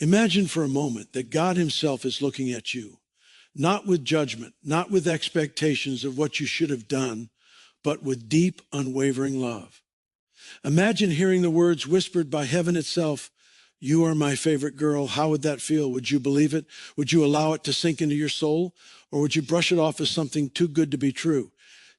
Imagine for a moment that God himself is looking at you, not with judgment, not with expectations of what you should have done, but with deep, unwavering love. Imagine hearing the words whispered by heaven itself, "You are my favorite girl." How would that feel? Would you believe it? Would you allow it to sink into your soul? Or would you brush it off as something too good to be true?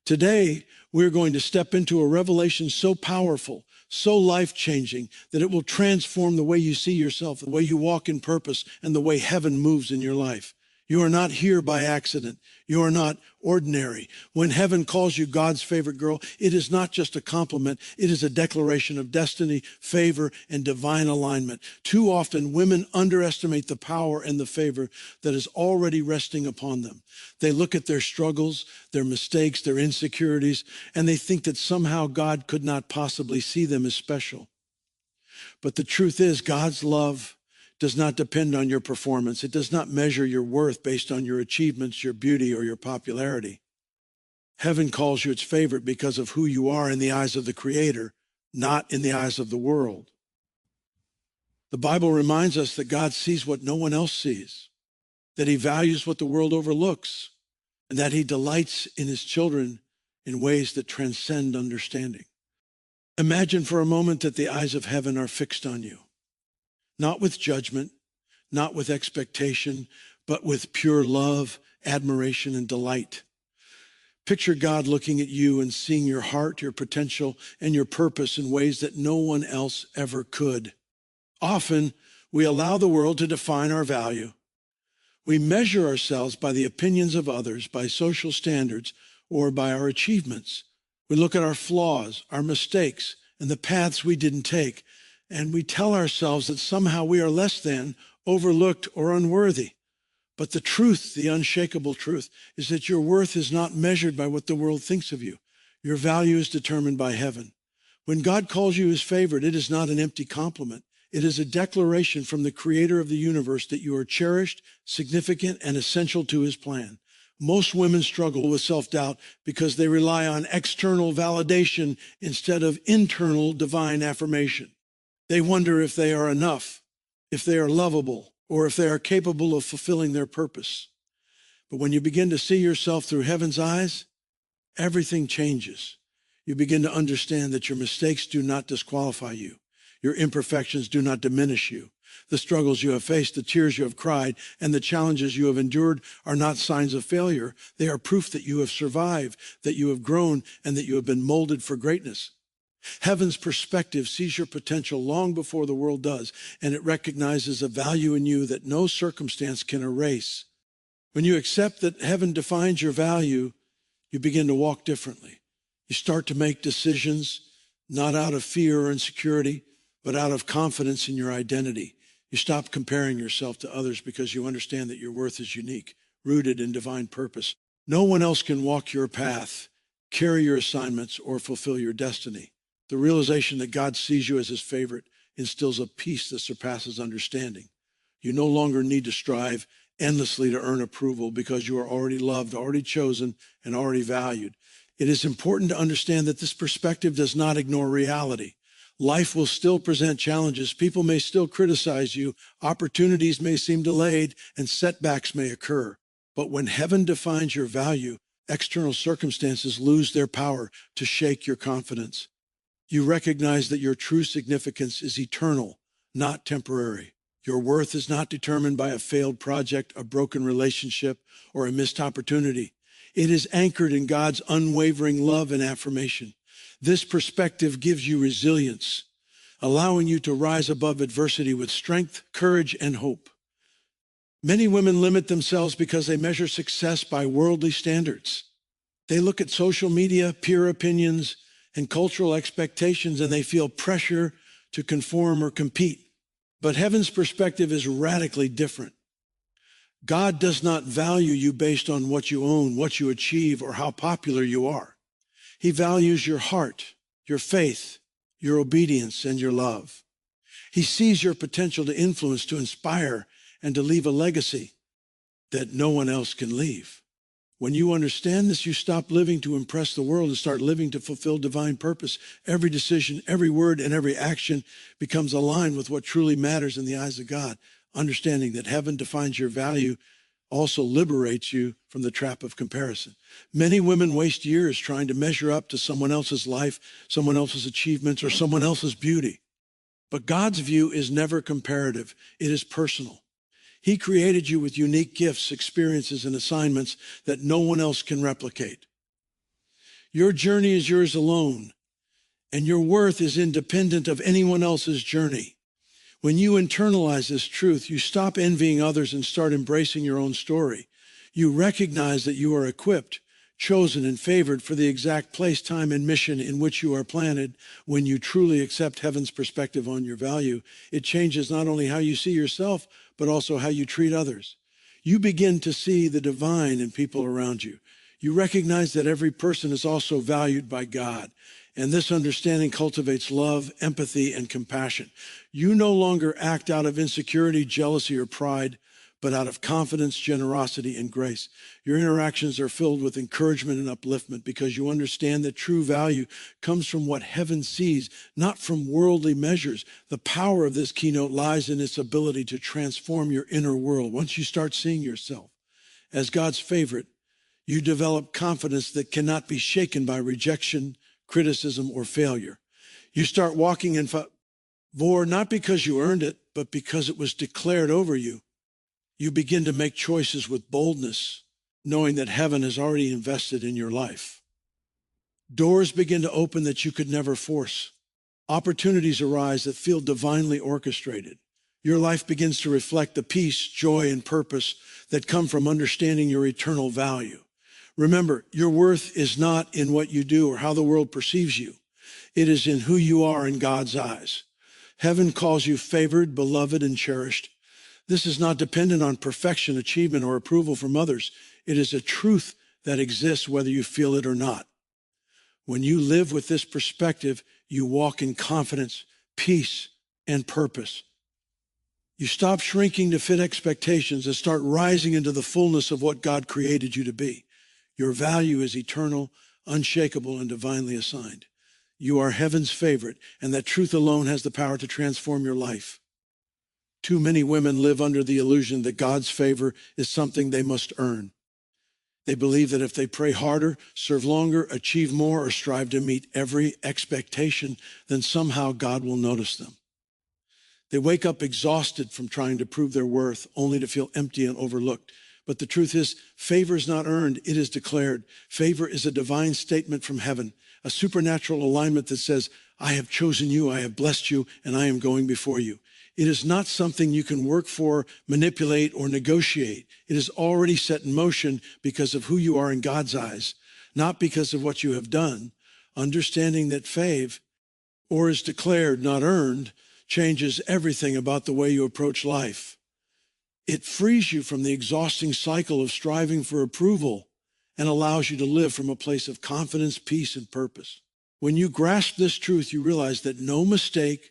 Today, we're going to step into a revelation so powerful, so life-changing, that it will transform the way you see yourself, the way you walk in purpose, and the way heaven moves in your life. You are not here by accident. You are not ordinary. When heaven calls you God's favorite girl, it is not just a compliment. It is a declaration of destiny, favor, and divine alignment. Too often, women underestimate the power and the favor that is already resting upon them. They look at their struggles, their mistakes, their insecurities, and they think that somehow God could not possibly see them as special. But the truth is, God's love does not depend on your performance. It does not measure your worth based on your achievements, your beauty, or your popularity. Heaven calls you its favorite because of who you are in the eyes of the Creator, not in the eyes of the world. The Bible reminds us that God sees what no one else sees, that he values what the world overlooks, and that he delights in his children in ways that transcend understanding. Imagine for a moment that the eyes of heaven are fixed on you. Not with judgment, not with expectation, but with pure love, admiration, and delight. Picture God looking at you and seeing your heart, your potential, and your purpose in ways that no one else ever could. Often, we allow the world to define our value. We measure ourselves by the opinions of others, by social standards, or by our achievements. We look at our flaws, our mistakes, and the paths we didn't take, and we tell ourselves that somehow we are less than, overlooked, or unworthy. But the truth, the unshakable truth, is that your worth is not measured by what the world thinks of you. Your value is determined by heaven. When God calls you his favorite, it is not an empty compliment. It is a declaration from the Creator of the universe that you are cherished, significant, and essential to his plan. Most women struggle with self-doubt because they rely on external validation instead of internal divine affirmation. They wonder if they are enough, if they are lovable, or if they are capable of fulfilling their purpose. But when you begin to see yourself through heaven's eyes, everything changes. You begin to understand that your mistakes do not disqualify you. Your imperfections do not diminish you. The struggles you have faced, the tears you have cried, and the challenges you have endured are not signs of failure. They are proof that you have survived, that you have grown, and that you have been molded for greatness. Heaven's perspective sees your potential long before the world does, and it recognizes a value in you that no circumstance can erase. When you accept that heaven defines your value, you begin to walk differently. You start to make decisions not out of fear or insecurity, but out of confidence in your identity. You stop comparing yourself to others because you understand that your worth is unique, rooted in divine purpose. No one else can walk your path, carry your assignments, or fulfill your destiny. The realization that God sees you as his favorite instills a peace that surpasses understanding. You no longer need to strive endlessly to earn approval because you are already loved, already chosen, and already valued. It is important to understand that this perspective does not ignore reality. Life will still present challenges. People may still criticize you. Opportunities may seem delayed, and setbacks may occur. But when heaven defines your value, external circumstances lose their power to shake your confidence. You recognize that your true significance is eternal, not temporary. Your worth is not determined by a failed project, a broken relationship, or a missed opportunity. It is anchored in God's unwavering love and affirmation. This perspective gives you resilience, allowing you to rise above adversity with strength, courage, and hope. Many women limit themselves because they measure success by worldly standards. They look at social media, peer opinions, and cultural expectations, and they feel pressure to conform or compete. But heaven's perspective is radically different. God does not value you based on what you own, what you achieve, or how popular you are. He values your heart, your faith, your obedience, and your love. He sees your potential to influence, to inspire, and to leave a legacy that no one else can leave. When you understand this, you stop living to impress the world and start living to fulfill divine purpose. Every decision, every word, and every action becomes aligned with what truly matters in the eyes of God. Understanding that heaven defines your value also liberates you from the trap of comparison. Many women waste years trying to measure up to someone else's life, someone else's achievements, or someone else's beauty. But God's view is never comparative. It is personal. He created you with unique gifts, experiences, and assignments that no one else can replicate. Your journey is yours alone, and your worth is independent of anyone else's journey. When you internalize this truth, you stop envying others and start embracing your own story. You recognize that you are equipped, chosen, and favored for the exact place, time, and mission in which you are planted. When you truly accept heaven's perspective on your value, it changes not only how you see yourself, but also how you treat others. You begin to see the divine in people around you. You recognize that every person is also valued by God. And this understanding cultivates love, empathy, and compassion. You no longer act out of insecurity, jealousy, or pride, but out of confidence, generosity, and grace. Your interactions are filled with encouragement and upliftment because you understand that true value comes from what heaven sees, not from worldly measures. The power of this keynote lies in its ability to transform your inner world. Once you start seeing yourself as God's favorite, you develop confidence that cannot be shaken by rejection, criticism, or failure. You start walking in favor, not because you earned it, but because it was declared over you. You begin to make choices with boldness, knowing that heaven has already invested in your life. Doors begin to open that you could never force. Opportunities arise that feel divinely orchestrated. Your life begins to reflect the peace, joy, and purpose that come from understanding your eternal value. Remember, your worth is not in what you do or how the world perceives you. It is in who you are in God's eyes. Heaven calls you favored, beloved, and cherished. This is not dependent on perfection, achievement, or approval from others. It is a truth that exists whether you feel it or not. When you live with this perspective, you walk in confidence, peace, and purpose. You stop shrinking to fit expectations and start rising into the fullness of what God created you to be. Your value is eternal, unshakable, and divinely assigned. You are heaven's favorite, and that truth alone has the power to transform your life. Too many women live under the illusion that God's favor is something they must earn. They believe that if they pray harder, serve longer, achieve more, or strive to meet every expectation, then somehow God will notice them. They wake up exhausted from trying to prove their worth, only to feel empty and overlooked. But the truth is, favor is not earned, it is declared. Favor is a divine statement from heaven, a supernatural alignment that says, I have chosen you, I have blessed you, and I am going before you. It is not something you can work for, manipulate, or negotiate. It is already set in motion because of who you are in God's eyes, not because of what you have done. Understanding that favor, or is declared, not earned, changes everything about the way you approach life. It frees you from the exhausting cycle of striving for approval and allows you to live from a place of confidence, peace, and purpose. When you grasp this truth, you realize that no mistake,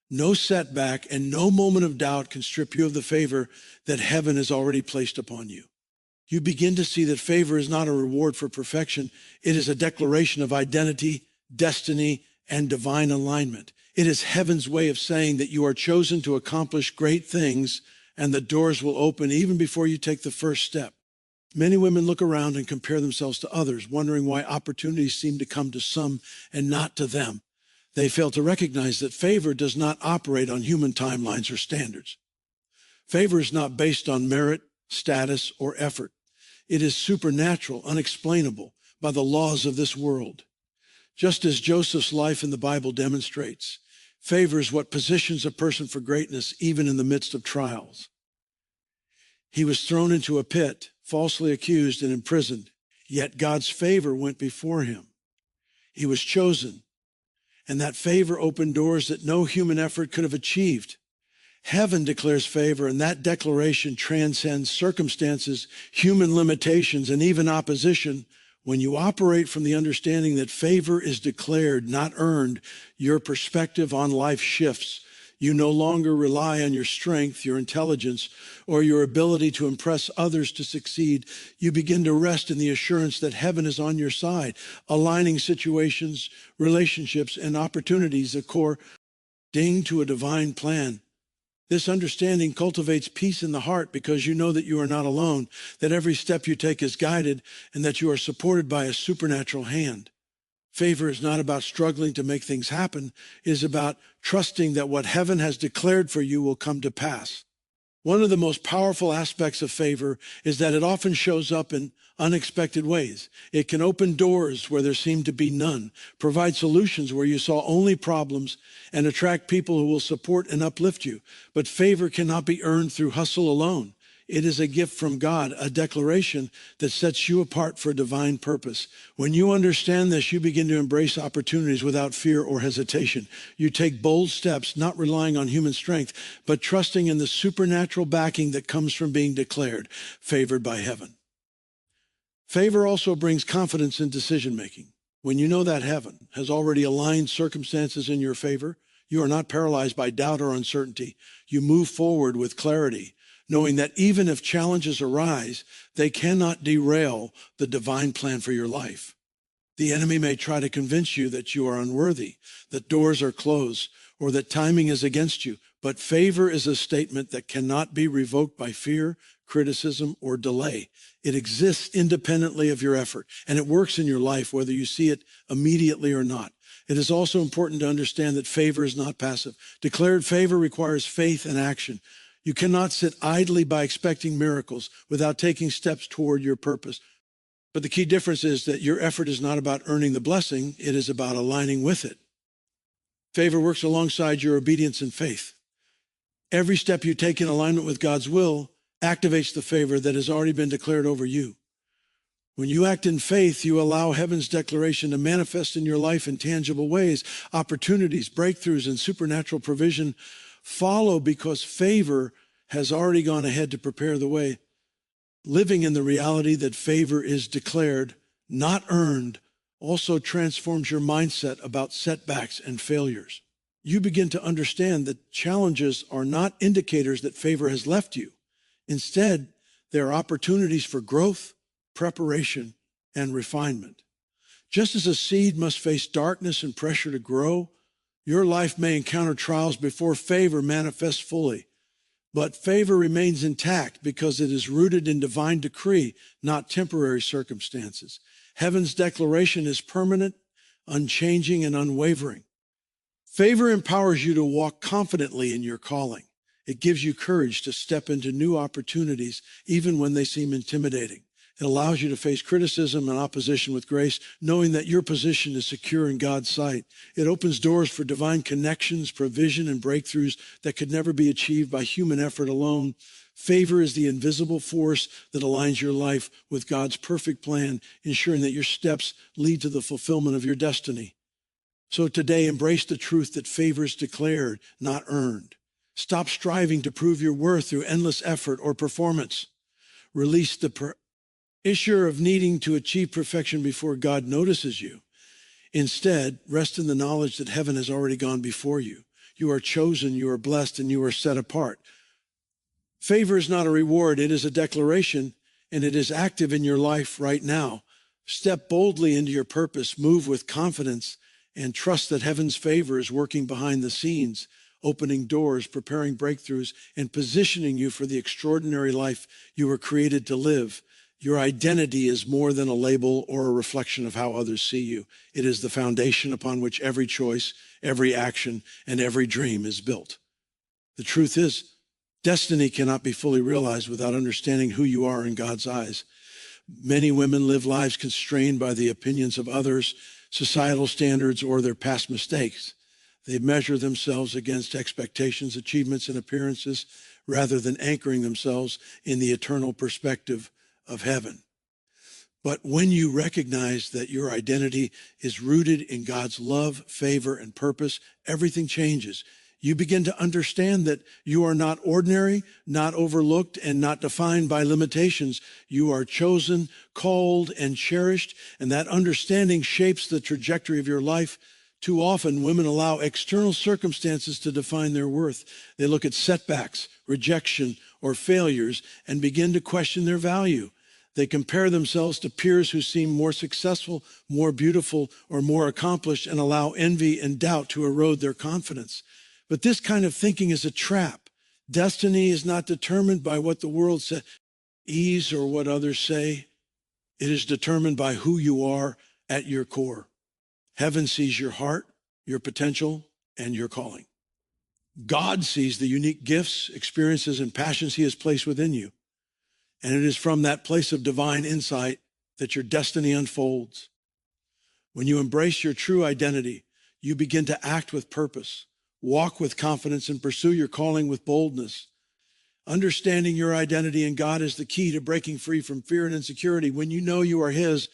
no setback, and no moment of doubt can strip you of the favor that heaven has already placed upon you. You begin to see that favor is not a reward for perfection. It is a declaration of identity, destiny, and divine alignment. It is heaven's way of saying that you are chosen to accomplish great things, and the doors will open even before you take the first step. Many women look around and compare themselves to others, wondering why opportunities seem to come to some and not to them. They fail to recognize that favor does not operate on human timelines or standards. Favor is not based on merit, status, or effort. It is supernatural, unexplainable by the laws of this world. Just as Joseph's life in the Bible demonstrates, favor is what positions a person for greatness even in the midst of trials. He was thrown into a pit, falsely accused and imprisoned, yet God's favor went before him. He was chosen, and that favor opened doors that no human effort could have achieved. Heaven declares favor, and that declaration transcends circumstances, human limitations, and even opposition. When you operate from the understanding that favor is declared, not earned, your perspective on life shifts. You no longer rely on your strength, your intelligence, or your ability to impress others to succeed. You begin to rest in the assurance that heaven is on your side, aligning situations, relationships, and opportunities according to a divine plan. This understanding cultivates peace in the heart because you know that you are not alone, that every step you take is guided, and that you are supported by a supernatural hand. Favor is not about struggling to make things happen. It is about trusting that what heaven has declared for you will come to pass. One of the most powerful aspects of favor is that it often shows up in unexpected ways. It can open doors where there seemed to be none, provide solutions where you saw only problems, and attract people who will support and uplift you. But favor cannot be earned through hustle alone. It is a gift from God, a declaration that sets you apart for a divine purpose. When you understand this, you begin to embrace opportunities without fear or hesitation. You take bold steps, not relying on human strength, but trusting in the supernatural backing that comes from being declared favored by heaven. Favor also brings confidence in decision-making. When you know that heaven has already aligned circumstances in your favor, you are not paralyzed by doubt or uncertainty. You move forward with clarity, knowing that even if challenges arise, they cannot derail the divine plan for your life. The enemy may try to convince you that you are unworthy, that doors are closed, or that timing is against you. But favor is a statement that cannot be revoked by fear, criticism, or delay. It exists independently of your effort, and it works in your life whether you see it immediately or not. It is also important to understand that favor is not passive. Declared favor requires faith and action. You cannot sit idly by expecting miracles without taking steps toward your purpose. But the key difference is that your effort is not about earning the blessing, it is about aligning with it. Favor works alongside your obedience and faith. Every step you take in alignment with God's will activates the favor that has already been declared over you. When you act in faith, you allow heaven's declaration to manifest in your life in tangible ways. Opportunities, breakthroughs, and supernatural provision follow because favor has already gone ahead to prepare the way. Living in the reality that favor is declared, not earned, also transforms your mindset about setbacks and failures. You begin to understand that challenges are not indicators that favor has left you. Instead, they are opportunities for growth, preparation, and refinement. Just as a seed must face darkness and pressure to grow, your life may encounter trials before favor manifests fully. But favor remains intact because it is rooted in divine decree, not temporary circumstances. Heaven's declaration is permanent, unchanging, and unwavering. Favor empowers you to walk confidently in your calling. It gives you courage to step into new opportunities, even when they seem intimidating. It allows you to face criticism and opposition with grace, knowing that your position is secure in God's sight. It opens doors for divine connections, provision, and breakthroughs that could never be achieved by human effort alone. Favor is the invisible force that aligns your life with God's perfect plan, ensuring that your steps lead to the fulfillment of your destiny. So today, embrace the truth that favor is declared, not earned. Stop striving to prove your worth through endless effort or performance. Release the issue of needing to achieve perfection before God notices you. Instead, rest in the knowledge that heaven has already gone before you. You are chosen, you are blessed, and you are set apart. Favor is not a reward, it is a declaration, and it is active in your life right now. Step boldly into your purpose, move with confidence, and trust that heaven's favor is working behind the scenes, opening doors, preparing breakthroughs, and positioning you for the extraordinary life you were created to live. Your identity is more than a label or a reflection of how others see you. It is the foundation upon which every choice, every action, and every dream is built. The truth is, destiny cannot be fully realized without understanding who you are in God's eyes. Many women live lives constrained by the opinions of others, societal standards, or their past mistakes. They measure themselves against expectations, achievements, and appearances rather than anchoring themselves in the eternal perspective of heaven. But when you recognize that your identity is rooted in God's love, favor, and purpose, everything changes. You begin to understand that you are not ordinary, not overlooked, and not defined by limitations. You are chosen, called, and cherished, and that understanding shapes the trajectory of your life Too often, women allow external circumstances to define their worth. They look at setbacks, rejection, or failures and begin to question their value. They compare themselves to peers who seem more successful, more beautiful, or more accomplished and allow envy and doubt to erode their confidence. But this kind of thinking is a trap. Destiny is not determined by what the world says, or what others say. It is determined by who you are at your core. Heaven sees your heart, your potential, and your calling. God sees the unique gifts, experiences, and passions he has placed within you. And it is from that place of divine insight that your destiny unfolds. When you embrace your true identity, you begin to act with purpose, walk with confidence, and pursue your calling with boldness. Understanding your identity in God is the key to breaking free from fear and insecurity. When you know you are his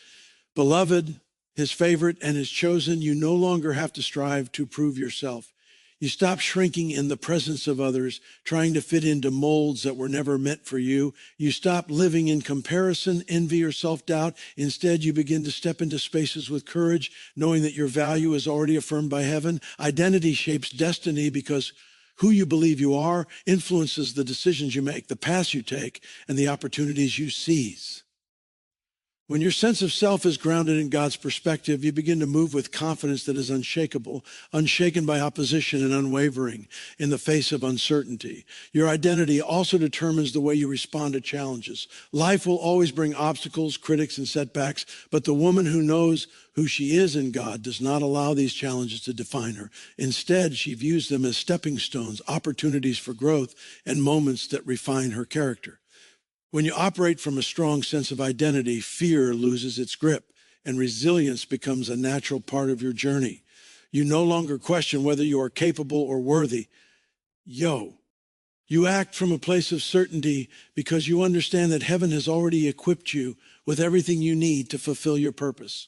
beloved, his favorite, and his chosen, you no longer have to strive to prove yourself. You stop shrinking in the presence of others, trying to fit into molds that were never meant for you. You stop living in comparison, envy, or self-doubt. Instead, you begin to step into spaces with courage, knowing that your value is already affirmed by heaven. Identity shapes destiny because who you believe you are influences the decisions you make, the paths you take, and the opportunities you seize. When your sense of self is grounded in God's perspective, you begin to move with confidence that is unshakable, unshaken by opposition and unwavering in the face of uncertainty. Your identity also determines the way you respond to challenges. Life will always bring obstacles, critics, and setbacks, but the woman who knows who she is in God does not allow these challenges to define her. Instead, she views them as stepping stones, opportunities for growth, and moments that refine her character. When you operate from a strong sense of identity, fear loses its grip and resilience becomes a natural part of your journey. You no longer question whether you are capable or worthy. You act from a place of certainty because you understand that heaven has already equipped you with everything you need to fulfill your purpose.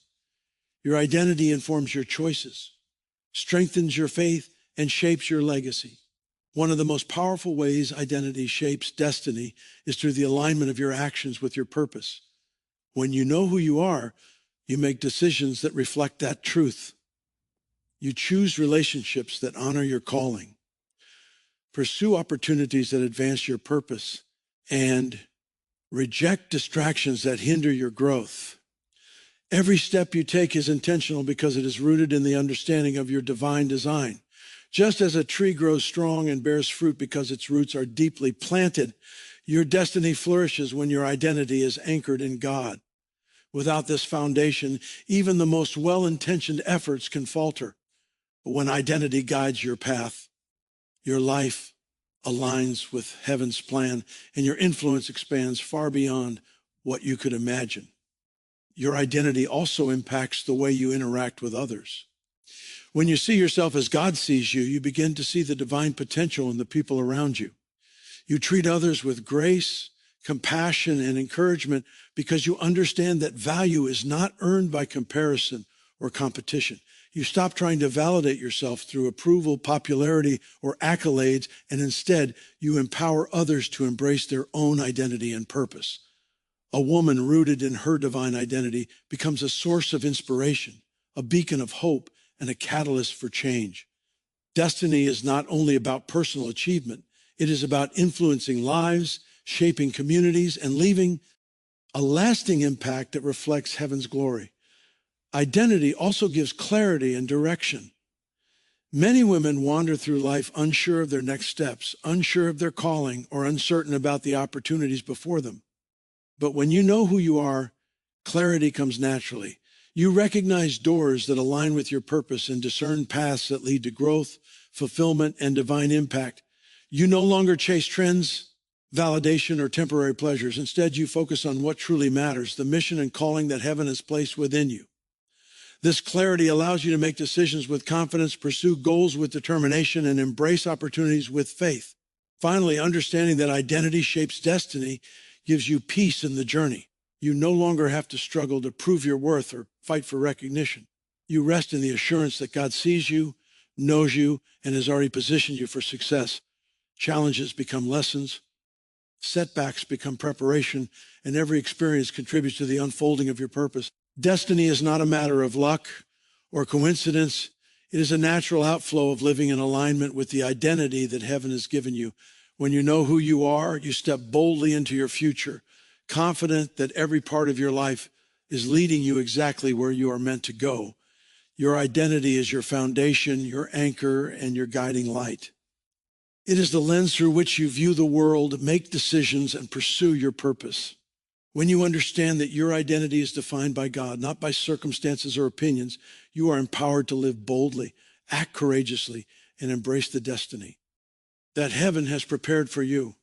Your identity informs your choices, strengthens your faith, and shapes your legacy. One of the most powerful ways identity shapes destiny is through the alignment of your actions with your purpose. When you know who you are, you make decisions that reflect that truth. You choose relationships that honor your calling, pursue opportunities that advance your purpose, and reject distractions that hinder your growth. Every step you take is intentional because it is rooted in the understanding of your divine design. Just as a tree grows strong and bears fruit because its roots are deeply planted, your destiny flourishes when your identity is anchored in God. Without this foundation, even the most well-intentioned efforts can falter. But when identity guides your path, your life aligns with heaven's plan, and your influence expands far beyond what you could imagine. Your identity also impacts the way you interact with others. When you see yourself as God sees you, you begin to see the divine potential in the people around you. You treat others with grace, compassion, and encouragement because you understand that value is not earned by comparison or competition. You stop trying to validate yourself through approval, popularity, or accolades, and instead you empower others to embrace their own identity and purpose. A woman rooted in her divine identity becomes a source of inspiration, a beacon of hope, and a catalyst for change. Destiny is not only about personal achievement, it is about influencing lives, shaping communities, and leaving a lasting impact that reflects heaven's glory. Identity also gives clarity and direction. Many women wander through life unsure of their next steps, unsure of their calling, or uncertain about the opportunities before them. But when you know who you are, clarity comes naturally. You recognize doors that align with your purpose and discern paths that lead to growth, fulfillment, and divine impact. You no longer chase trends, validation, or temporary pleasures. Instead, you focus on what truly matters, the mission and calling that heaven has placed within you. This clarity allows you to make decisions with confidence, pursue goals with determination, and embrace opportunities with faith. Finally, understanding that identity shapes destiny gives you peace in the journey. You no longer have to struggle to prove your worth or fight for recognition. You rest in the assurance that God sees you, knows you, and has already positioned you for success. Challenges become lessons, setbacks become preparation, and every experience contributes to the unfolding of your purpose. Destiny is not a matter of luck or coincidence. It is a natural outflow of living in alignment with the identity that heaven has given you. When you know who you are, you step boldly into your future, confident that every part of your life is leading you exactly where you are meant to go. Your identity is your foundation, your anchor, and your guiding light. It is the lens through which you view the world, make decisions, and pursue your purpose. When you understand that your identity is defined by God, not by circumstances or opinions, you are empowered to live boldly, act courageously, and embrace the destiny that heaven has prepared for you.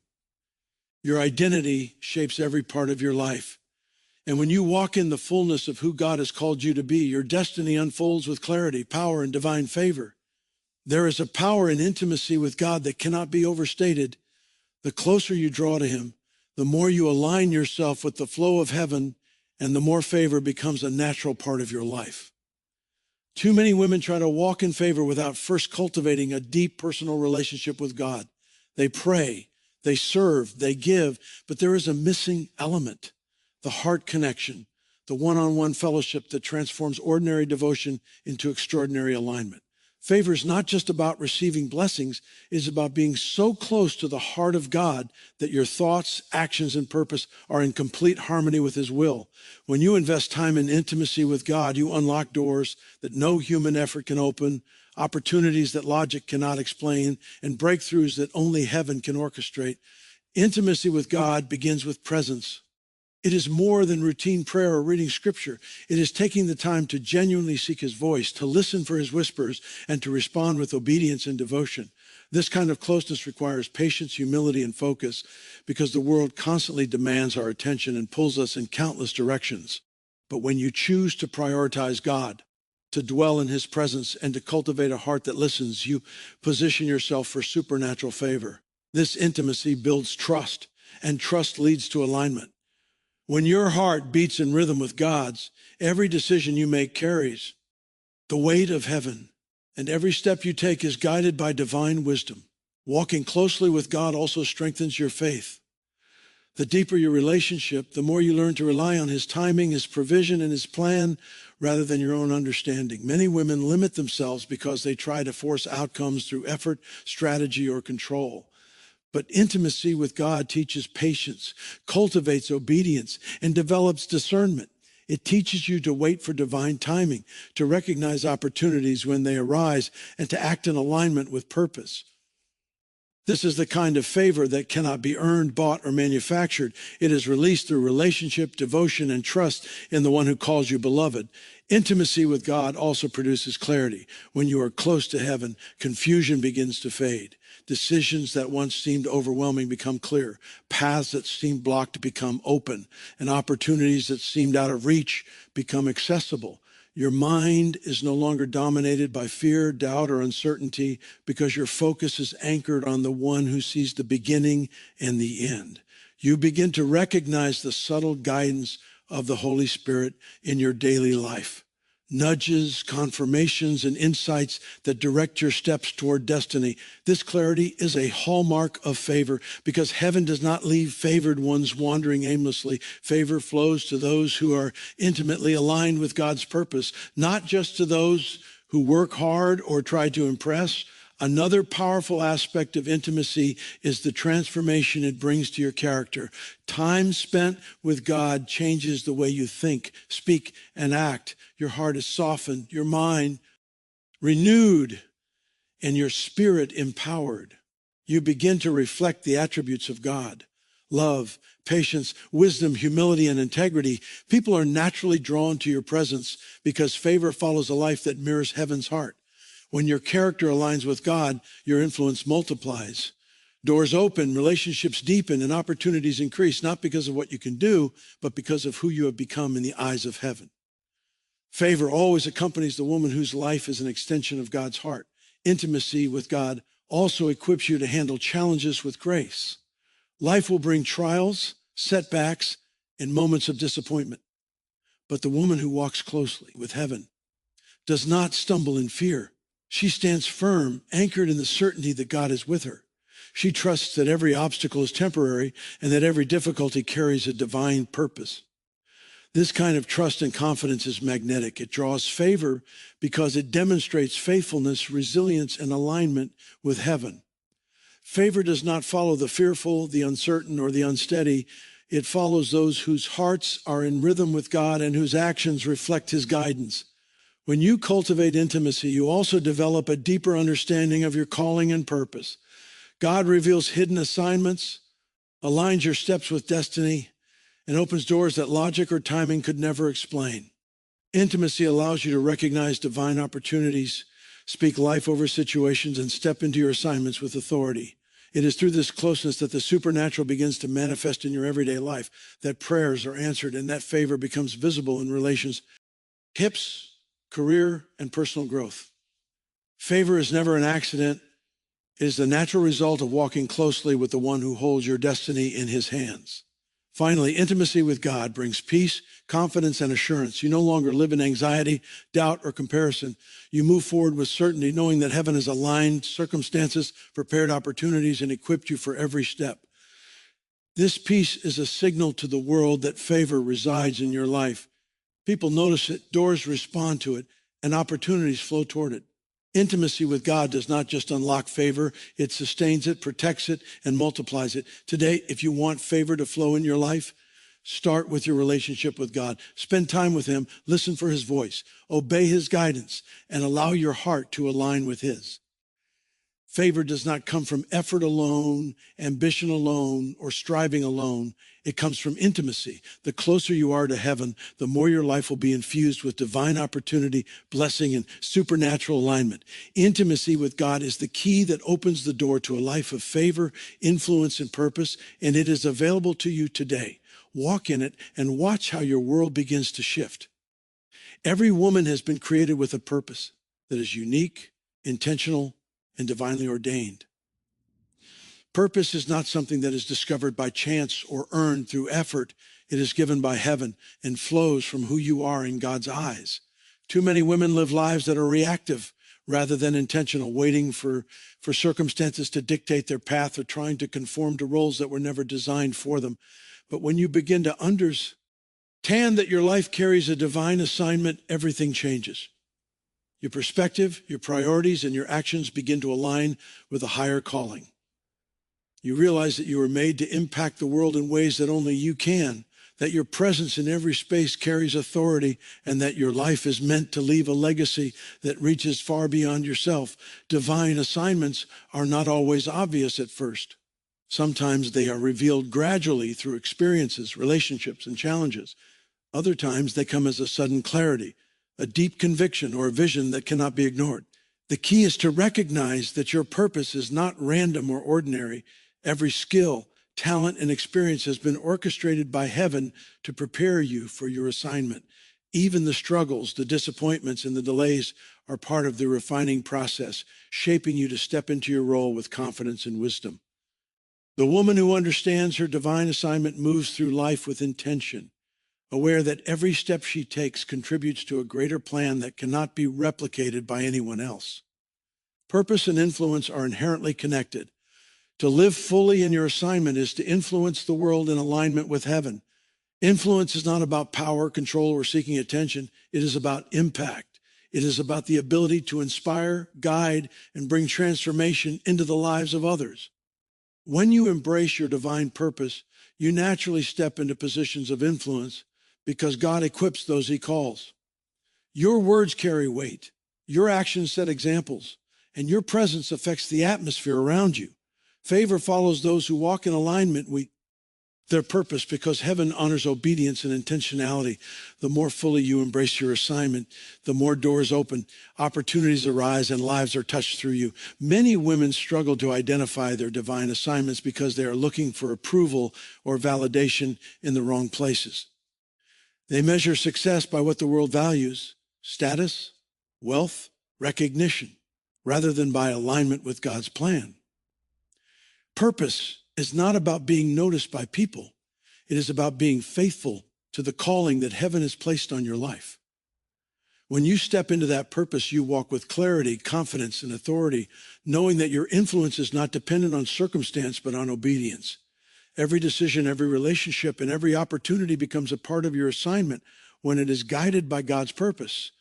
Your identity shapes every part of your life. And when you walk in the fullness of who God has called you to be, your destiny unfolds with clarity, power, and divine favor. There is a power in intimacy with God that cannot be overstated. The closer you draw to him, the more you align yourself with the flow of heaven, and the more favor becomes a natural part of your life. Too many women try to walk in favor without first cultivating a deep personal relationship with God. They pray, they serve, they give, but there is a missing element, the heart connection, the one-on-one fellowship that transforms ordinary devotion into extraordinary alignment. Favor is not just about receiving blessings, it is about being so close to the heart of God that your thoughts, actions, and purpose are in complete harmony with his will. When you invest time in intimacy with God, you unlock doors that no human effort can open, opportunities that logic cannot explain, and breakthroughs that only heaven can orchestrate. Intimacy with God begins with presence. It is more than routine prayer or reading scripture. It is taking the time to genuinely seek his voice, to listen for his whispers, and to respond with obedience and devotion. This kind of closeness requires patience, humility, and focus because the world constantly demands our attention and pulls us in countless directions. But when you choose to prioritize God, to dwell in his presence, and to cultivate a heart that listens, you position yourself for supernatural favor. This intimacy builds trust, and trust leads to alignment. When your heart beats in rhythm with God's, every decision you make carries the weight of heaven, and every step you take is guided by divine wisdom. Walking closely with God also strengthens your faith. The deeper your relationship, the more you learn to rely on his timing, his provision, and his plan rather than your own understanding. Many women limit themselves because they try to force outcomes through effort, strategy, or control. But intimacy with God teaches patience, cultivates obedience, and develops discernment. It teaches you to wait for divine timing, to recognize opportunities when they arise, and to act in alignment with purpose. This is the kind of favor that cannot be earned, bought, or manufactured. It is released through relationship, devotion, and trust in the one who calls you beloved. Intimacy with God also produces clarity. When you are close to heaven, confusion begins to fade. Decisions that once seemed overwhelming become clear. Paths that seemed blocked become open, and opportunities that seemed out of reach become accessible. Your mind is no longer dominated by fear, doubt, or uncertainty because your focus is anchored on the one who sees the beginning and the end. You begin to recognize the subtle guidance of the Holy Spirit in your daily life. Nudges, confirmations, and insights that direct your steps toward destiny. This clarity is a hallmark of favor because heaven does not leave favored ones wandering aimlessly. Favor flows to those who are intimately aligned with God's purpose, not just to those who work hard or try to impress. Another powerful aspect of intimacy is the transformation it brings to your character. Time spent with God changes the way you think, speak, and act. Your heart is softened, your mind renewed, and your spirit empowered. You begin to reflect the attributes of God: love, patience, wisdom, humility, and integrity. People are naturally drawn to your presence because favor follows a life that mirrors heaven's heart. When your character aligns with God, your influence multiplies. Doors open, relationships deepen, and opportunities increase, not because of what you can do, but because of who you have become in the eyes of heaven. Favor always accompanies the woman whose life is an extension of God's heart. Intimacy with God also equips you to handle challenges with grace. Life will bring trials, setbacks, and moments of disappointment. But the woman who walks closely with heaven does not stumble in fear. She stands firm, anchored in the certainty that God is with her. She trusts that every obstacle is temporary and that every difficulty carries a divine purpose. This kind of trust and confidence is magnetic. It draws favor because it demonstrates faithfulness, resilience, and alignment with heaven. Favor does not follow the fearful, the uncertain, or the unsteady. It follows those whose hearts are in rhythm with God and whose actions reflect his guidance. When you cultivate intimacy, you also develop a deeper understanding of your calling and purpose. God reveals hidden assignments, aligns your steps with destiny, and opens doors that logic or timing could never explain. Intimacy allows you to recognize divine opportunities, speak life over situations, and step into your assignments with authority. It is through this closeness that the supernatural begins to manifest in your everyday life, that prayers are answered, and that favor becomes visible in relationships, career, and personal growth. Favor is never an accident. It is the natural result of walking closely with the one who holds your destiny in his hands. Finally, intimacy with God brings peace, confidence, and assurance. You no longer live in anxiety, doubt, or comparison. You move forward with certainty, knowing that heaven has aligned circumstances, prepared opportunities, and equipped you for every step. This peace is a signal to the world that favor resides in your life. People notice it, doors respond to it, and opportunities flow toward it. Intimacy with God does not just unlock favor, it sustains it, protects it, and multiplies it. Today, if you want favor to flow in your life, start with your relationship with God. Spend time with him, listen for his voice, obey his guidance, and allow your heart to align with his. Favor does not come from effort alone, ambition alone, or striving alone. It comes from intimacy. The closer you are to heaven, the more your life will be infused with divine opportunity, blessing, and supernatural alignment. Intimacy with God is the key that opens the door to a life of favor, influence, and purpose, and it is available to you today. Walk in it and watch how your world begins to shift. Every woman has been created with a purpose that is unique, intentional, and divinely ordained. Purpose is not something that is discovered by chance or earned through effort. It is given by heaven and flows from who you are in God's eyes. Too many women live lives that are reactive rather than intentional, waiting for circumstances to dictate their path or trying to conform to roles that were never designed for them. But when you begin to understand that your life carries a divine assignment, everything changes. Your perspective, your priorities, and your actions begin to align with a higher calling. You realize that you were made to impact the world in ways that only you can, that your presence in every space carries authority, and that your life is meant to leave a legacy that reaches far beyond yourself. Divine assignments are not always obvious at first. Sometimes they are revealed gradually through experiences, relationships, and challenges. Other times they come as a sudden clarity, a deep conviction, or a vision that cannot be ignored. The key is to recognize that your purpose is not random or ordinary. Every skill, talent, and experience has been orchestrated by heaven to prepare you for your assignment. Even the struggles, the disappointments, and the delays are part of the refining process, shaping you to step into your role with confidence and wisdom. The woman who understands her divine assignment moves through life with intention, aware that every step she takes contributes to a greater plan that cannot be replicated by anyone else. Purpose and influence are inherently connected. To live fully in your assignment is to influence the world in alignment with heaven. Influence is not about power, control, or seeking attention. It is about impact. It is about the ability to inspire, guide, and bring transformation into the lives of others. When you embrace your divine purpose, you naturally step into positions of influence because God equips those he calls. Your words carry weight. Your actions set examples, and your presence affects the atmosphere around you. Favor follows those who walk in alignment with their purpose because heaven honors obedience and intentionality. The more fully you embrace your assignment, the more doors open, opportunities arise, and lives are touched through you. Many women struggle to identify their divine assignments because they are looking for approval or validation in the wrong places. They measure success by what the world values: status, wealth, recognition, rather than by alignment with God's plan. Purpose is not about being noticed by people. It is about being faithful to the calling that heaven has placed on your life. When you step into that purpose, you walk with clarity, confidence, and authority, knowing that your influence is not dependent on circumstance, but on obedience. Every decision, every relationship, and every opportunity becomes a part of your assignment when it is guided by God's purpose.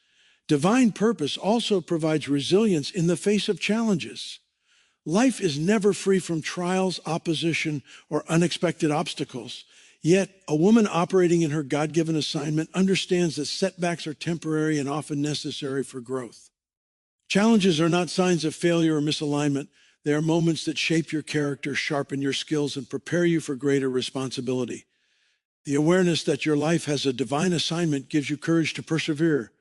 Divine purpose also provides resilience in the face of challenges. Life is never free from trials, opposition, or unexpected obstacles. Yet, a woman operating in her God-given assignment understands that setbacks are temporary and often necessary for growth. Challenges are not signs of failure or misalignment. They are moments that shape your character, sharpen your skills, and prepare you for greater responsibility. The awareness that your life has a divine assignment gives you courage to persevere,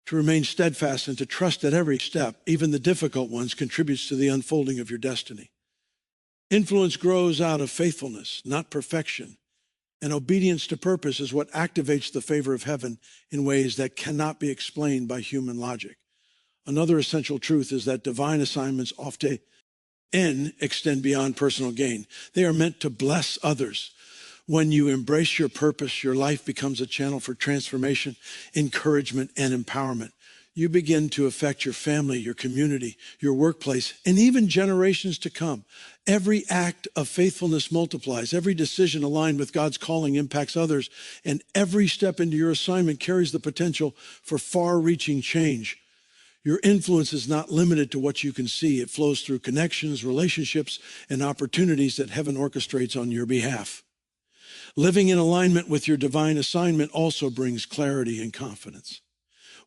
to remain steadfast, and to trust that every step, even the difficult ones, contributes to the unfolding of your destiny. Influence grows out of faithfulness, not perfection. And obedience to purpose is what activates the favor of heaven in ways that cannot be explained by human logic. Another essential truth is that divine assignments often extend beyond personal gain. They are meant to bless others. When you embrace your purpose, your life becomes a channel for transformation, encouragement, and empowerment. You begin to affect your family, your community, your workplace, and even generations to come. Every act of faithfulness multiplies. Every decision aligned with God's calling impacts others, and every step into your assignment carries the potential for far-reaching change. Your influence is not limited to what you can see. It flows through connections, relationships, and opportunities that heaven orchestrates on your behalf. Living in alignment with your divine assignment also brings clarity and confidence.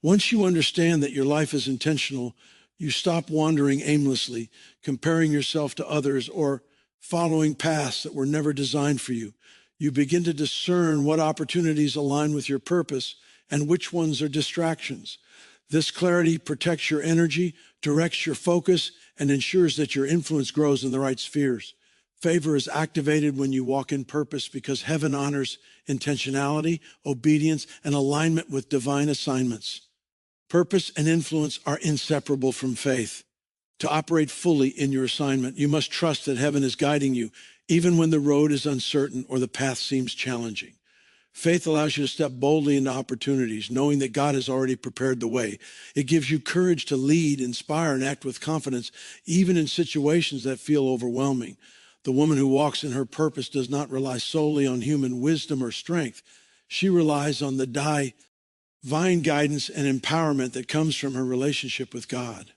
Once you understand that your life is intentional, you stop wandering aimlessly, comparing yourself to others, or following paths that were never designed for you. You begin to discern what opportunities align with your purpose and which ones are distractions. This clarity protects your energy, directs your focus, and ensures that your influence grows in the right spheres. Favor is activated when you walk in purpose because heaven honors intentionality, obedience, and alignment with divine assignments. Purpose and influence are inseparable from faith. To operate fully in your assignment, you must trust that heaven is guiding you, even when the road is uncertain or the path seems challenging. Faith allows you to step boldly into opportunities, knowing that God has already prepared the way. It gives you courage to lead, inspire, and act with confidence, even in situations that feel overwhelming. The woman who walks in her purpose does not rely solely on human wisdom or strength. She relies on the divine guidance and empowerment that comes from her relationship with God.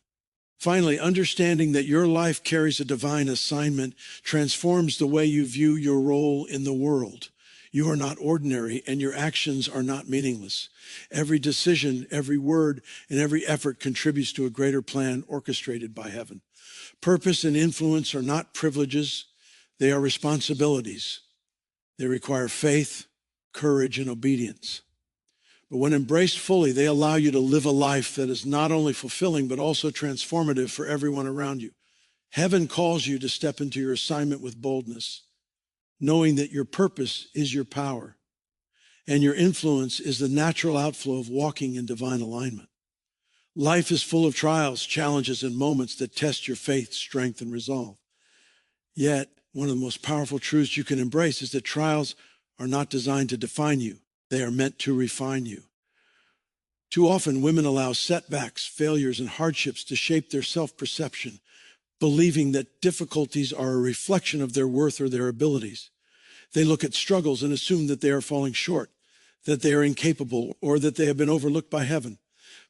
Finally, understanding that your life carries a divine assignment transforms the way you view your role in the world. You are not ordinary, and your actions are not meaningless. Every decision, every word, and every effort contributes to a greater plan orchestrated by heaven. Purpose and influence are not privileges. They are responsibilities. They require faith, courage, and obedience. But when embraced fully, they allow you to live a life that is not only fulfilling, but also transformative for everyone around you. Heaven calls you to step into your assignment with boldness, knowing that your purpose is your power, and your influence is the natural outflow of walking in divine alignment. Life is full of trials, challenges, and moments that test your faith, strength, and resolve. Yet, one of the most powerful truths you can embrace is that trials are not designed to define you. They are meant to refine you. Too often, women allow setbacks, failures, and hardships to shape their self-perception, believing that difficulties are a reflection of their worth or their abilities. They look at struggles and assume that they are falling short, that they are incapable, or that they have been overlooked by heaven.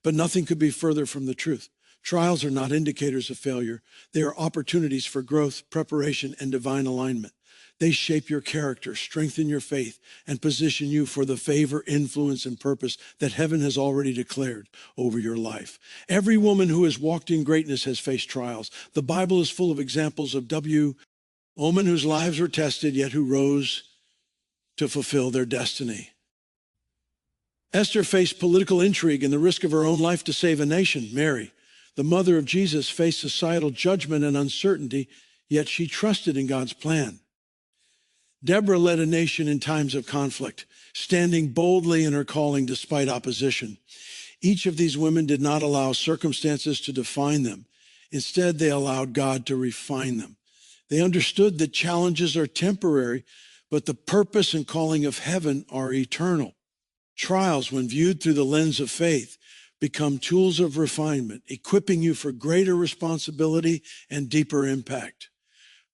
But nothing could be further from the truth. Trials are not indicators of failure. They are opportunities for growth, preparation, and divine alignment. They shape your character, strengthen your faith, and position you for the favor, influence, and purpose that heaven has already declared over your life. Every woman who has walked in greatness has faced trials. The Bible is full of examples of women whose lives were tested, yet who rose to fulfill their destiny. Esther faced political intrigue and the risk of her own life to save a nation. Mary, the mother of Jesus, faced societal judgment and uncertainty, yet she trusted in God's plan. Deborah led a nation in times of conflict, standing boldly in her calling despite opposition. Each of these women did not allow circumstances to define them. Instead, they allowed God to refine them. They understood that challenges are temporary, but the purpose and calling of heaven are eternal. Trials, when viewed through the lens of faith, become tools of refinement, equipping you for greater responsibility and deeper impact.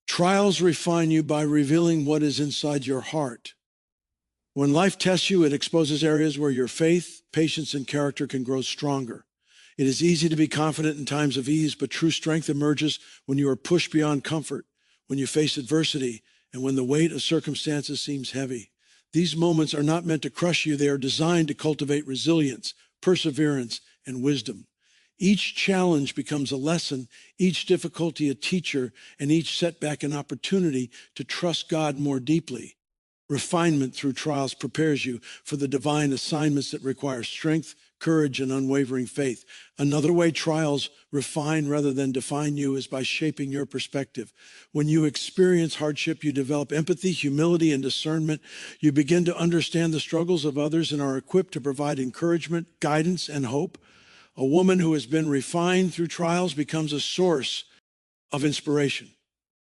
Trials refine you by revealing what is inside your heart. When life tests you, it exposes areas where your faith, patience, and character can grow stronger. It is easy to be confident in times of ease, but true strength emerges when you are pushed beyond comfort, when you face adversity, and when the weight of circumstances seems heavy. These moments are not meant to crush you. They are designed to cultivate resilience, perseverance, and wisdom. Each challenge becomes a lesson, each difficulty a teacher, and each setback an opportunity to trust God more deeply. Refinement through trials prepares you for the divine assignments that require strength, courage, and unwavering faith. Another way trials refine rather than define you is by shaping your perspective. When you experience hardship, you develop empathy, humility, and discernment. You begin to understand the struggles of others and are equipped to provide encouragement, guidance, and hope. A woman who has been refined through trials becomes a source of inspiration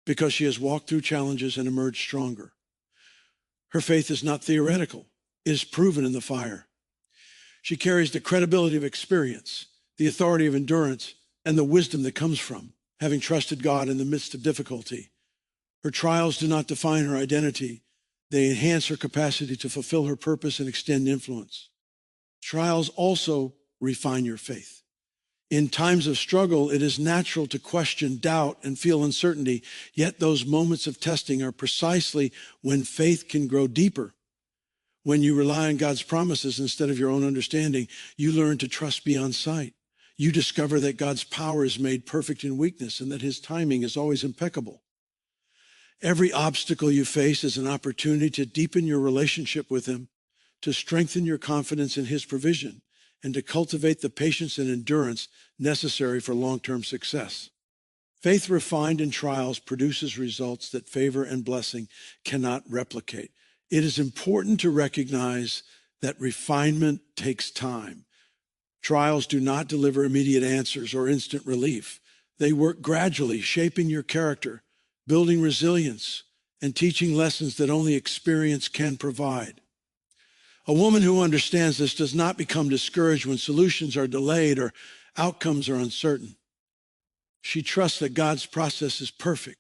because she has walked through challenges and emerged stronger. Her faith is not theoretical. It is proven in the fire. She carries the credibility of experience, the authority of endurance, and the wisdom that comes from having trusted God in the midst of difficulty. Her trials do not define her identity. They enhance her capacity to fulfill her purpose and extend influence. Trials also refine your faith. In times of struggle, it is natural to question, doubt, and feel uncertainty. Yet those moments of testing are precisely when faith can grow deeper. When you rely on God's promises instead of your own understanding, you learn to trust beyond sight. You discover that God's power is made perfect in weakness and that his timing is always impeccable. Every obstacle you face is an opportunity to deepen your relationship with him, to strengthen your confidence in his provision, and to cultivate the patience and endurance necessary for long-term success. Faith refined in trials produces results that favor and blessing cannot replicate. It is important to recognize that refinement takes time. Trials do not deliver immediate answers or instant relief. They work gradually, shaping your character, building resilience, and teaching lessons that only experience can provide. A woman who understands this does not become discouraged when solutions are delayed or outcomes are uncertain. She trusts that God's process is perfect,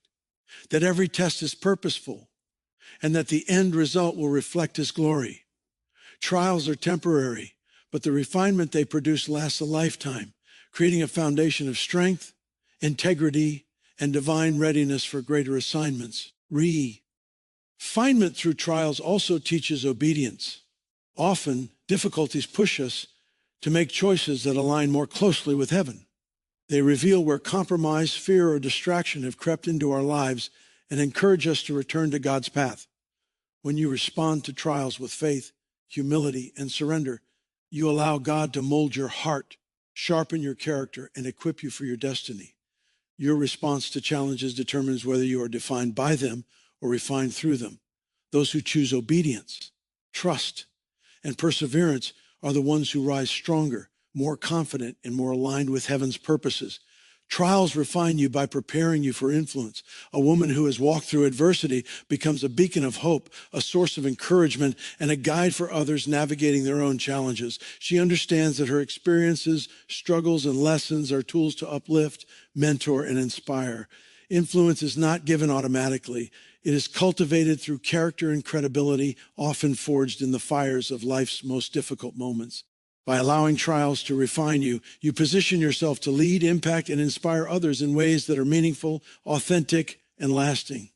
that every test is purposeful, and that the end result will reflect his glory. Trials are temporary, but the refinement they produce lasts a lifetime, creating a foundation of strength, integrity, and divine readiness for greater assignments. Refinement through trials also teaches obedience. Often, difficulties push us to make choices that align more closely with heaven. They reveal where compromise, fear, or distraction have crept into our lives and encourage us to return to God's path. When you respond to trials with faith, humility, and surrender, you allow God to mold your heart, sharpen your character, and equip you for your destiny. Your response to challenges determines whether you are defined by them or refined through them. Those who choose obedience, trust, and perseverance are the ones who rise stronger, more confident, and more aligned with heaven's purposes. Trials refine you by preparing you for influence. A woman who has walked through adversity becomes a beacon of hope, a source of encouragement, and a guide for others navigating their own challenges. She understands that her experiences, struggles, and lessons are tools to uplift, mentor, and inspire. Influence is not given automatically. It is cultivated through character and credibility, often forged in the fires of life's most difficult moments. By allowing trials to refine you, you position yourself to lead, impact, and inspire others in ways that are meaningful, authentic, and lasting.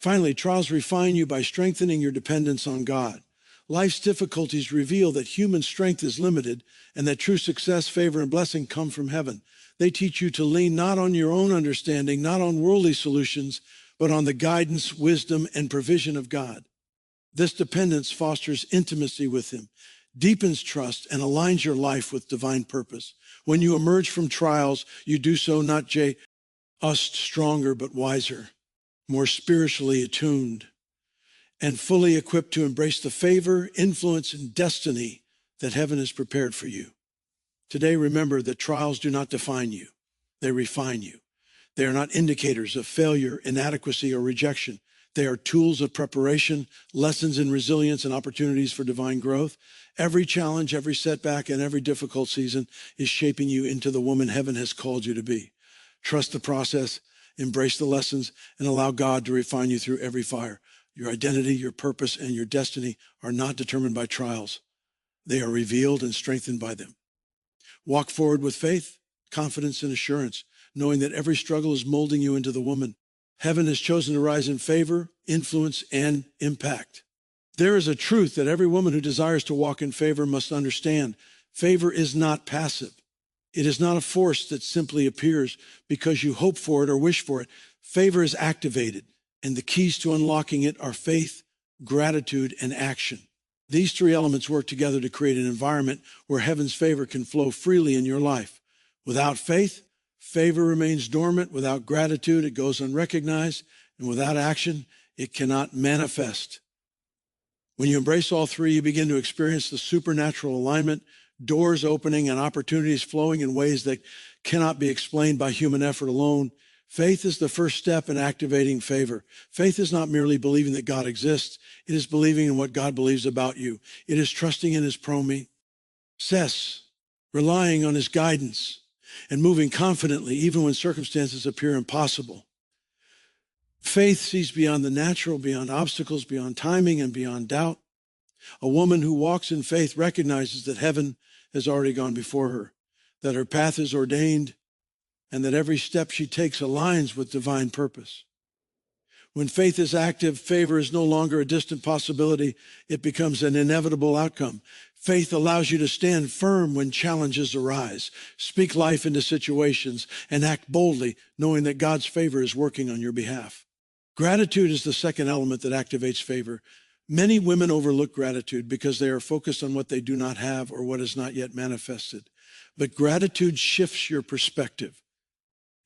Finally, trials refine you by strengthening your dependence on God. Life's difficulties reveal that human strength is limited and that true success, favor, and blessing come from heaven. They teach you to lean not on your own understanding, not on worldly solutions, but on the guidance, wisdom, and provision of God. This dependence fosters intimacy with him, deepens trust, and aligns your life with divine purpose. When you emerge from trials, you do so not just stronger, but wiser, more spiritually attuned, and fully equipped to embrace the favor, influence, and destiny that heaven has prepared for you. Today, remember that trials do not define you. They refine you. They are not indicators of failure, inadequacy, or rejection. They are tools of preparation, lessons in resilience, and opportunities for divine growth. Every challenge, every setback, and every difficult season is shaping you into the woman heaven has called you to be. Trust the process, Embrace the lessons and allow God to refine you through every fire. Your identity, your purpose, and your destiny are not determined by trials. They are revealed and strengthened by them. Walk forward with faith, confidence, and assurance, knowing that every struggle is molding you into the woman heaven has chosen to rise in favor, influence, and impact. There is a truth that every woman who desires to walk in favor must understand. Favor is not passive. It is not a force that simply appears because you hope for it or wish for it. Favor is activated, and the keys to unlocking it are faith, gratitude, and action. These three elements work together to create an environment where heaven's favor can flow freely in your life. Without faith, favor remains dormant. Without gratitude, it goes unrecognized. And without action, it cannot manifest. When you embrace all three, you begin to experience the supernatural alignment, doors opening and opportunities flowing in ways that cannot be explained by human effort alone. Faith is the first step in activating favor. Faith is not merely believing that God exists. It is believing in what God believes about you. It is trusting in his process, relying on his guidance, and moving confidently even when circumstances appear impossible. Faith sees beyond the natural, beyond obstacles, beyond timing, and beyond doubt. A woman who walks in faith recognizes that heaven has already gone before her, that her path is ordained, and that every step she takes aligns with divine purpose. When faith is active, favor is no longer a distant possibility. It becomes an inevitable outcome. Faith allows you to stand firm when challenges arise, speak life into situations, and act boldly, knowing that God's favor is working on your behalf. Gratitude is the second element that activates favor. Many women overlook gratitude because they are focused on what they do not have or what is not yet manifested. But gratitude shifts your perspective.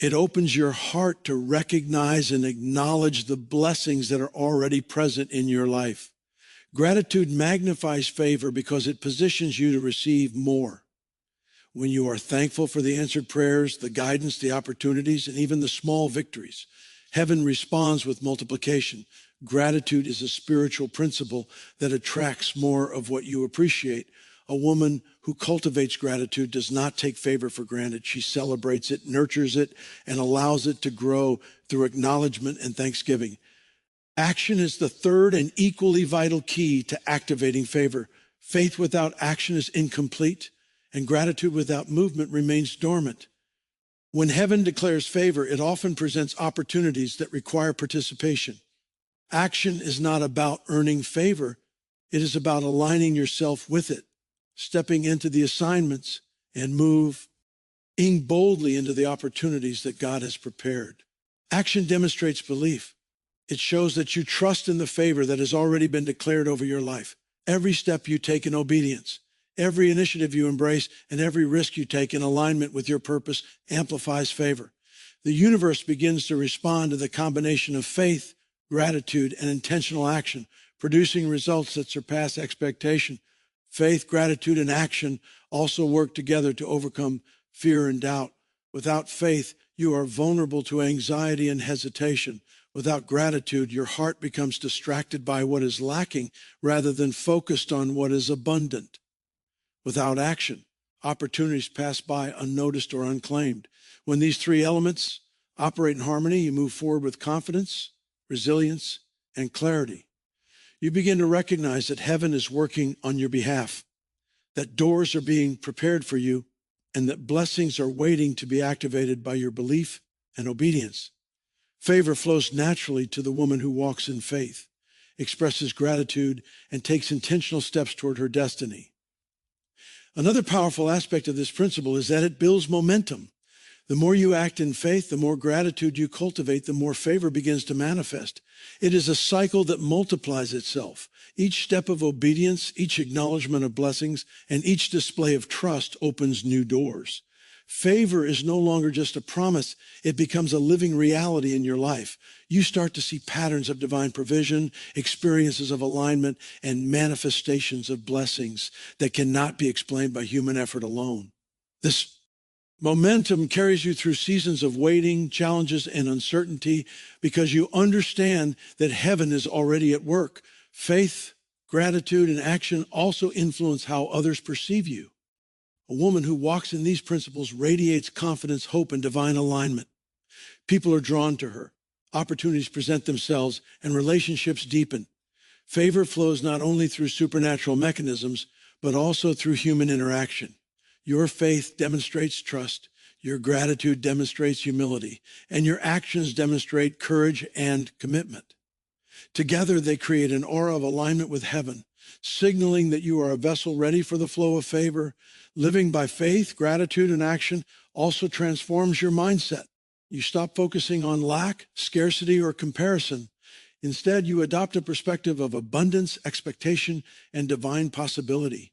It opens your heart to recognize and acknowledge the blessings that are already present in your life. Gratitude magnifies favor because it positions you to receive more. When you are thankful for the answered prayers, the guidance, the opportunities, and even the small victories, heaven responds with multiplication. Gratitude is a spiritual principle that attracts more of what you appreciate. A woman who cultivates gratitude does not take favor for granted. She celebrates it, nurtures it, and allows it to grow through acknowledgement and thanksgiving. Action is the third and equally vital key to activating favor. Faith without action is incomplete, and gratitude without movement remains dormant. When heaven declares favor, it often presents opportunities that require participation. Action is not about earning favor. It is about aligning yourself with it, stepping into the assignments, and moving boldly into the opportunities that God has prepared. Action demonstrates belief. It shows that you trust in the favor that has already been declared over your life. Every step you take in obedience, every initiative you embrace, and every risk you take in alignment with your purpose amplifies favor. The universe begins to respond to the combination of faith, gratitude, and intentional action, producing results that surpass expectation. Faith, gratitude, and action also work together to overcome fear and doubt. Without faith, you are vulnerable to anxiety and hesitation. Without gratitude, your heart becomes distracted by what is lacking rather than focused on what is abundant. Without action, opportunities pass by unnoticed or unclaimed. When these three elements operate in harmony, you move forward with confidence, resilience, and clarity. You begin to recognize that heaven is working on your behalf, that doors are being prepared for you, and that blessings are waiting to be activated by your belief and obedience. Favor flows naturally to the woman who walks in faith, expresses gratitude, and takes intentional steps toward her destiny. Another powerful aspect of this principle is that it builds momentum. The more you act in faith, the more gratitude you cultivate, the more favor begins to manifest. It is a cycle that multiplies itself. Each step of obedience, each acknowledgement of blessings, and each display of trust opens new doors. Favor is no longer just a promise. It becomes a living reality in your life. You start to see patterns of divine provision, experiences of alignment, and manifestations of blessings that cannot be explained by human effort alone. This momentum carries you through seasons of waiting, challenges, and uncertainty because you understand that heaven is already at work. Faith, gratitude, and action also influence how others perceive you. A woman who walks in these principles radiates confidence, hope, and divine alignment. People are drawn to her. Opportunities present themselves and relationships deepen. Favor flows not only through supernatural mechanisms, but also through human interaction. Your faith demonstrates trust, your gratitude demonstrates humility, and your actions demonstrate courage and commitment. Together, they create an aura of alignment with heaven, signaling that you are a vessel ready for the flow of favor. Living by faith, gratitude, and action also transforms your mindset. You stop focusing on lack, scarcity, or comparison. Instead, you adopt a perspective of abundance, expectation, and divine possibility.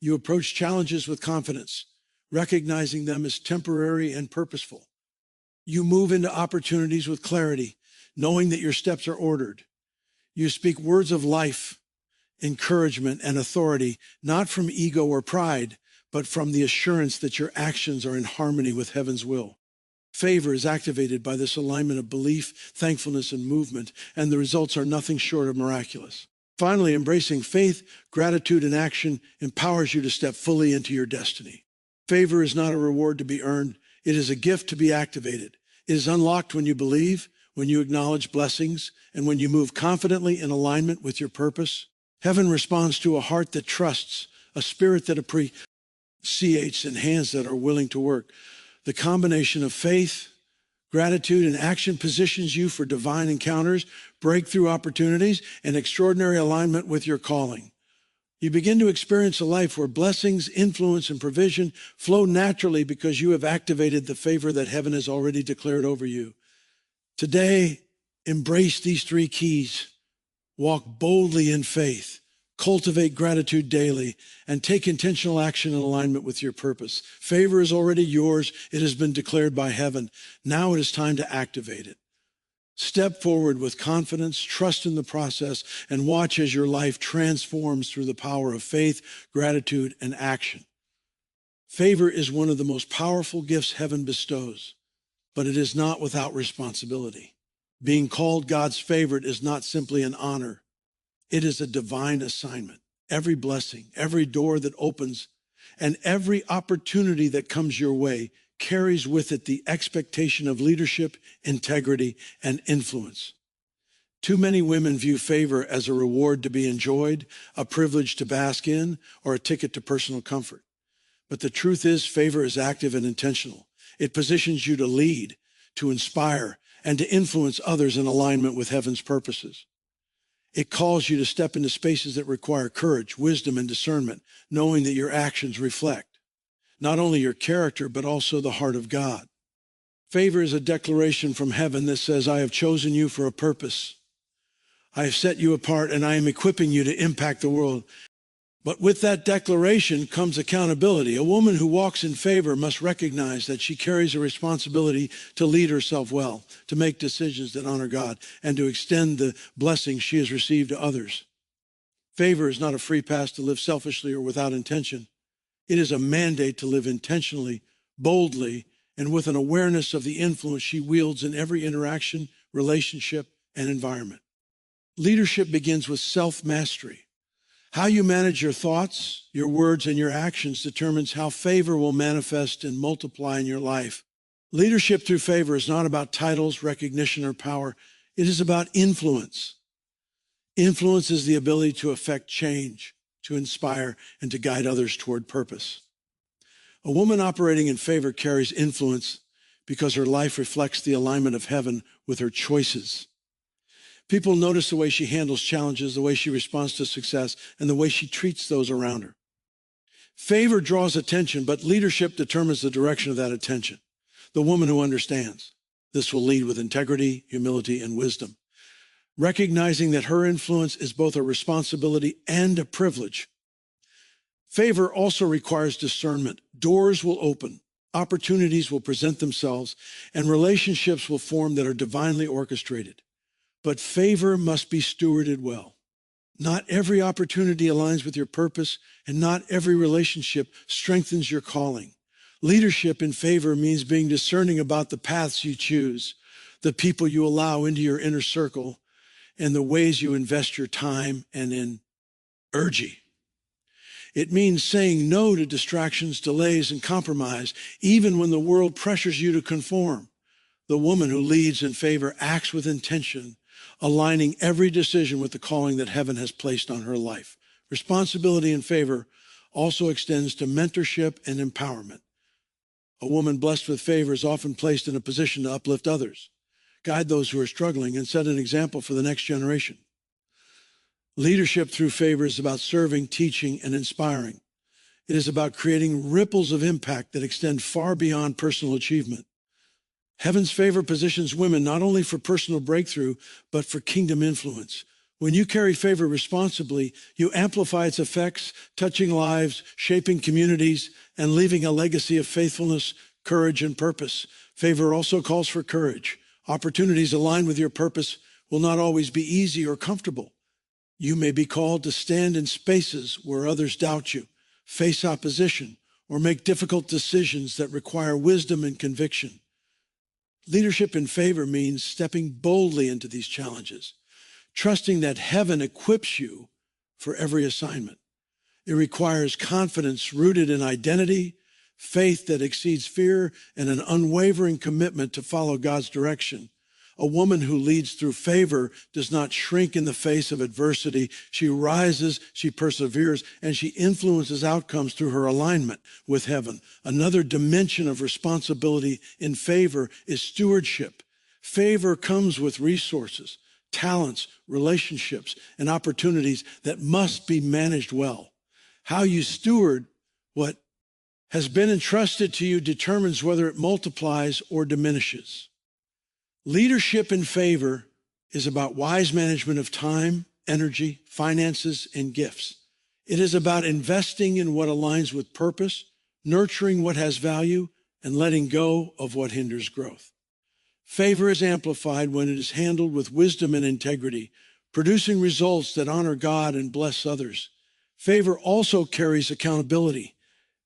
You approach challenges with confidence, recognizing them as temporary and purposeful. You move into opportunities with clarity, knowing that your steps are ordered. You speak words of life, encouragement, and authority, not from ego or pride, but from the assurance that your actions are in harmony with heaven's will. Favor is activated by this alignment of belief, thankfulness, and movement, and the results are nothing short of miraculous. Finally, embracing faith, gratitude, and action empowers you to step fully into your destiny. Favor is not a reward to be earned. It is a gift to be activated. It is unlocked when you believe, when you acknowledge blessings, and when you move confidently in alignment with your purpose. Heaven responds to a heart that trusts, a spirit that appreciates, and hands that are willing to work. The combination of faith, gratitude, and action positions you for divine encounters, breakthrough opportunities, and extraordinary alignment with your calling. You begin to experience a life where blessings, influence, and provision flow naturally because you have activated the favor that heaven has already declared over you. Today, embrace these three keys. Walk boldly in faith, cultivate gratitude daily, and take intentional action in alignment with your purpose. Favor is already yours. It has been declared by heaven. Now it is time to activate it. Step forward with confidence, trust in the process, and watch as your life transforms through the power of faith, gratitude, and action. Favor is one of the most powerful gifts heaven bestows, but it is not without responsibility. Being called God's favorite is not simply an honor. It is a divine assignment. Every blessing, every door that opens, and every opportunity that comes your way carries with it the expectation of leadership, integrity, and influence. Too many women view favor as a reward to be enjoyed, a privilege to bask in, or a ticket to personal comfort. But the truth is, favor is active and intentional. It positions you to lead, to inspire, and to influence others in alignment with heaven's purposes. It calls you to step into spaces that require courage, wisdom, and discernment, knowing that your actions reflect not only your character, but also the heart of God. Favor is a declaration from heaven that says, I have chosen you for a purpose. I have set you apart, and I am equipping you to impact the world. But with that declaration comes accountability. A woman who walks in favor must recognize that she carries a responsibility to lead herself well, to make decisions that honor God, and to extend the blessings she has received to others. Favor is not a free pass to live selfishly or without intention. It is a mandate to live intentionally, boldly, and with an awareness of the influence she wields in every interaction, relationship, and environment. Leadership begins with self-mastery. How you manage your thoughts, your words, and your actions determines how favor will manifest and multiply in your life. Leadership through favor is not about titles, recognition, or power. It is about influence. Influence is the ability to affect change, to inspire, and to guide others toward purpose. A woman operating in favor carries influence because her life reflects the alignment of heaven with her choices. People notice the way she handles challenges, the way she responds to success, and the way she treats those around her. Favor draws attention, but leadership determines the direction of that attention. The woman who understands this will lead with integrity, humility, and wisdom, recognizing that her influence is both a responsibility and a privilege. Favor also requires discernment. Doors will open, opportunities will present themselves, and relationships will form that are divinely orchestrated. But favor must be stewarded well. Not every opportunity aligns with your purpose, and not every relationship strengthens your calling. Leadership in favor means being discerning about the paths you choose, the people you allow into your inner circle, and the ways you invest your time and energy. It means saying no to distractions, delays, and compromise, even when the world pressures you to conform. The woman who leads in favor acts with intention, aligning every decision with the calling that heaven has placed on her life. Responsibility in favor also extends to mentorship and empowerment. A woman blessed with favor is often placed in a position to uplift others, guide those who are struggling, and set an example for the next generation. Leadership through favor is about serving, teaching, and inspiring. It is about creating ripples of impact that extend far beyond personal achievement. Heaven's favor positions women not only for personal breakthrough, but for kingdom influence. When you carry favor responsibly, you amplify its effects, touching lives, shaping communities, and leaving a legacy of faithfulness, courage, and purpose. Favor also calls for courage. Opportunities aligned with your purpose will not always be easy or comfortable. You may be called to stand in spaces where others doubt you, face opposition, or make difficult decisions that require wisdom and conviction. Leadership in favor means stepping boldly into these challenges, trusting that heaven equips you for every assignment. It requires confidence rooted in identity, faith that exceeds fear, and an unwavering commitment to follow God's direction. A woman who leads through favor does not shrink in the face of adversity. She rises, she perseveres, and she influences outcomes through her alignment with heaven. Another dimension of responsibility in favor is stewardship. Favor comes with resources, talents, relationships, and opportunities that must be managed well. How you steward what has been entrusted to you determines whether it multiplies or diminishes. Leadership in favor is about wise management of time, energy, finances, and gifts. It is about investing in what aligns with purpose, nurturing what has value, and letting go of what hinders growth. Favor is amplified when it is handled with wisdom and integrity, producing results that honor God and bless others. Favor also carries accountability.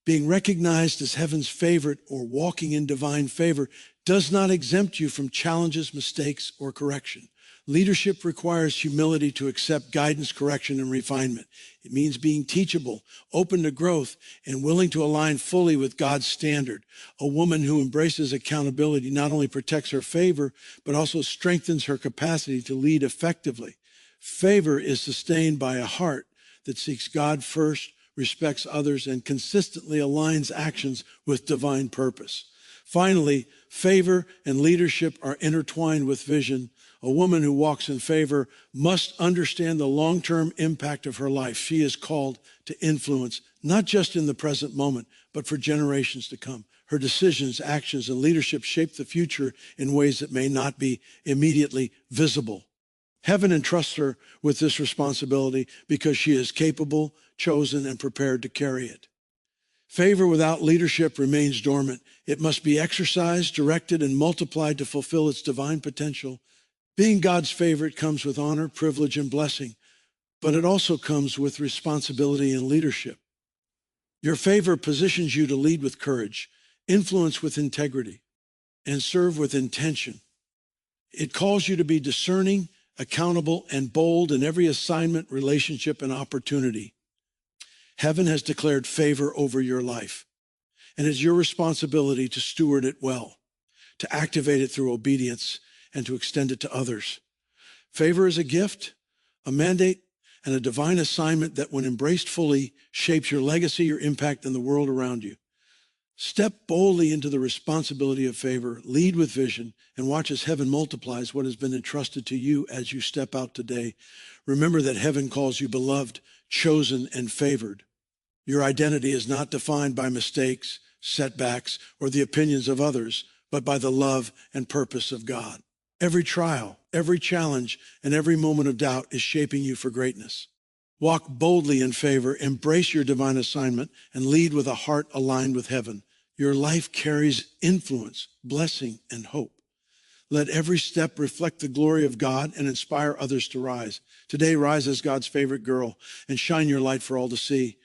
Being recognized as heaven's favorite or walking in divine favor does not exempt you from challenges, mistakes, or correction. Leadership requires humility to accept guidance, correction, and refinement. It means being teachable, open to growth, and willing to align fully with God's standard. A woman who embraces accountability not only protects her favor, but also strengthens her capacity to lead effectively. Favor is sustained by a heart that seeks God first, respects others, and consistently aligns actions with divine purpose. Finally, favor and leadership are intertwined with vision. A woman who walks in favor must understand the long-term impact of her life. She is called to influence, not just in the present moment, but for generations to come. Her decisions, actions, and leadership shape the future in ways that may not be immediately visible. Heaven entrusts her with this responsibility because she is capable, chosen, and prepared to carry it. Favor without leadership remains dormant. It must be exercised, directed, and multiplied to fulfill its divine potential. Being God's favorite comes with honor, privilege, and blessing, but it also comes with responsibility and leadership. Your favor positions you to lead with courage, influence with integrity, and serve with intention. It calls you to be discerning, accountable, and bold in every assignment, relationship, and opportunity. Heaven has declared favor over your life, and it's your responsibility to steward it well, to activate it through obedience, and to extend it to others. Favor is a gift, a mandate, and a divine assignment that, when embraced fully, shapes your legacy, your impact, and the world around you. Step boldly into the responsibility of favor, lead with vision, and watch as heaven multiplies what has been entrusted to you as you step out today. Remember that heaven calls you beloved, chosen, and favored. Your identity is not defined by mistakes, setbacks, or the opinions of others, but by the love and purpose of God. Every trial, every challenge, and every moment of doubt is shaping you for greatness. Walk boldly in favor, embrace your divine assignment, and lead with a heart aligned with heaven. Your life carries influence, blessing, and hope. Let every step reflect the glory of God and inspire others to rise. Today, rise as God's favorite girl and shine your light for all to see.